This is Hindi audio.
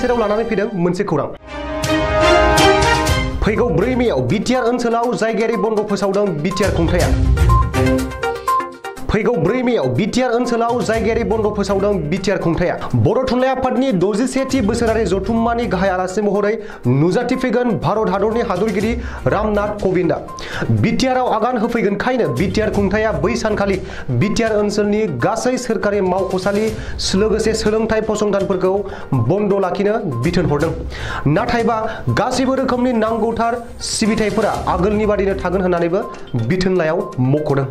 गेजेराव लानानै फैदों मोनसे खौरां। फैगौ 4 मेआव बिटिआर ओनसोलाव जायगायारि बन्द फोसावदों बिटिआर खुंथाया। फैगौ 4 मेआव बिटिआर ओनसोलाव जायगायारि बन्द फोसावदों बिटिआर खुंथाया। बर' थुनलाइ आफादनि 61थि बोसोरारि जथुम्मानि गाहाय आलासि महरै नुजाथिफैगोन भारत हादरनि हादरगिरि रामनाथ क'विंदआ। बिटिआरआव आगान होफैगोनखायनो बिटिआर खुंथाया बै सानखालि बिटिआर ओनसोलनि गासै सोरखारि मावख'सालि लोगोसे सोलोंथाइ फसंथानफोरखौ बन्द लाखिनो बिथोन हरदों। नाथायबा गासैबो रोखोमनि नांगौथार सिबिथायफोरा आगोलनि बादिनो थागोन होननानैबो बिथोनलाइयाव मख'दों।